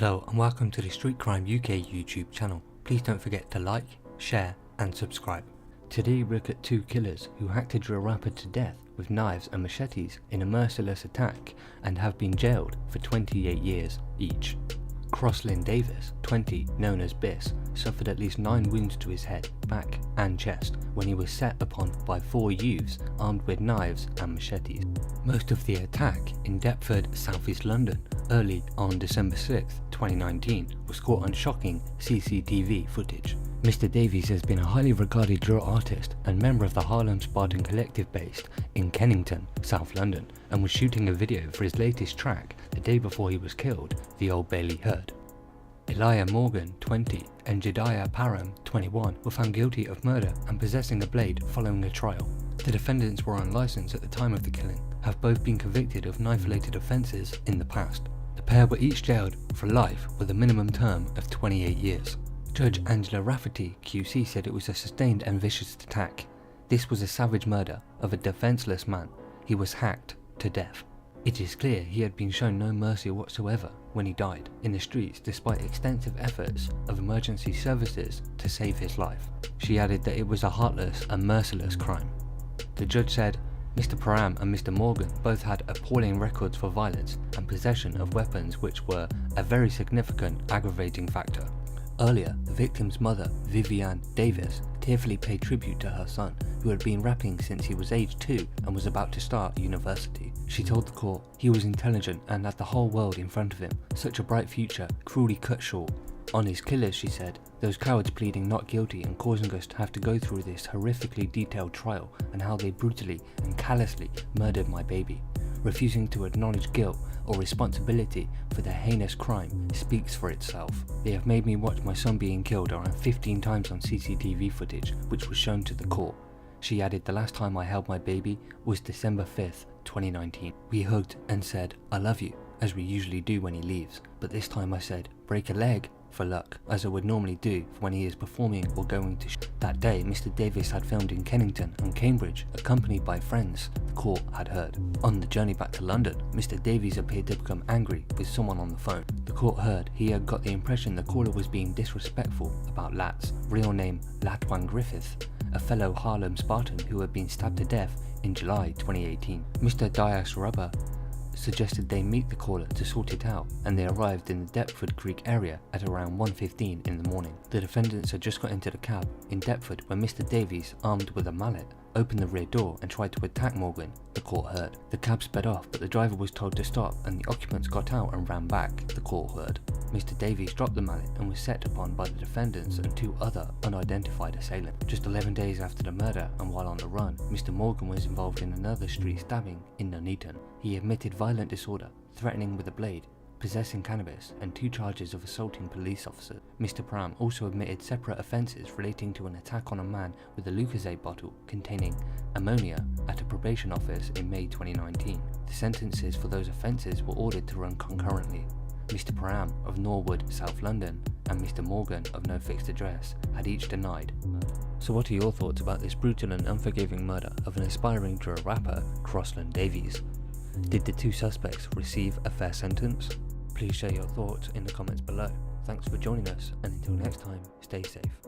Hello and welcome to the Street Crime UK YouTube channel. Please don't forget to like, share and subscribe. Today we look at two killers who hacked a drill rapper to death with knives and machetes in a merciless attack and have been jailed for 28 years each. Crosslyn Davis, 20, known as Biss, suffered at least 9 wounds to his head, back and chest when he was set upon by 4 youths armed with knives and machetes. Most of the attack in Deptford, southeast London, early on December 6, 2019, was caught on shocking CCTV footage. Mr. Davies has been a highly regarded drill artist and member of the Harlem Spartan collective based in Kennington, South London, and was shooting a video for his latest track the day before he was killed, the Old Bailey Herd. Elhaj Morgan, 20, and Jedaiah Param, 21, were found guilty of murder and possessing a blade following a trial. The defendants were on licence at the time of the killing, have both been convicted of knife-related offences in the past. The pair were each jailed for life with a minimum term of 28 years. Judge Angela Rafferty, QC, said it was a sustained and vicious attack. This was a savage murder of a defenceless man. He was hacked to death. It is clear he had been shown no mercy whatsoever when he died in the streets despite extensive efforts of emergency services to save his life. She added that it was a heartless and merciless crime. The judge said Mr. Param and Mr. Morgan both had appalling records for violence and possession of weapons, which were a very significant aggravating factor. Earlier, the victim's mother, Vivian Davis, tearfully paid tribute to her son, who had been rapping since he was age 2 and was about to start university. She told the court he was intelligent and had the whole world in front of him, such a bright future cruelly cut short. On his killers, she said, those cowards pleading not guilty and causing us to have to go through this horrifically detailed trial, and how they brutally and callously murdered my baby. Refusing to acknowledge guilt or responsibility for their heinous crime speaks for itself. They have made me watch my son being killed around 15 times on CCTV footage, which was shown to the court. She added, the last time I held my baby was December 5th, 2019. We hugged and said, I love you, as we usually do when he leaves, but this time I said, break a leg for luck, as I would normally do when he is performing or going to That day, Mr. Davis had filmed in Kennington and Cambridge, accompanied by friends the court had heard. On the journey back to London, Mr. Davies appeared to become angry with someone on the phone. The court heard he had got the impression the caller was being disrespectful about Latz, real name Latwaan Griffiths, a fellow Harlem Spartan who had been stabbed to death in July 2018. Mr. Diarrassouba suggested they meet the caller to sort it out, and they arrived in the Deptford Creek area at around 1:15 in the morning. The defendants had just got into the cab in Deptford when Mr. Davies, armed with a mallet, opened the rear door and tried to attack Morgan, the court heard. The cab sped off, but the driver was told to stop and the occupants got out and ran back, the court heard. Mr. Davies dropped the mallet and was set upon by the defendants and 2 other unidentified assailants. Just 11 days after the murder and while on the run, Mr. Morgan was involved in another street stabbing in Nuneaton. He admitted violent disorder, threatening with a blade, possessing cannabis, and 2 charges of assaulting police officers. Mr. Param also admitted separate offences relating to an attack on a man with a Lucozade bottle containing ammonia at a probation office in May 2019. The sentences for those offences were ordered to run concurrently. Mr. Param of Norwood, South London, and Mr. Morgan of no fixed address had each denied murder. So what are your thoughts about this brutal and unforgiving murder of an aspiring drill rapper, Crosslyn Davies? Did the 2 suspects receive a fair sentence? Please share your thoughts in the comments below. Thanks for joining us, and until next time, stay safe.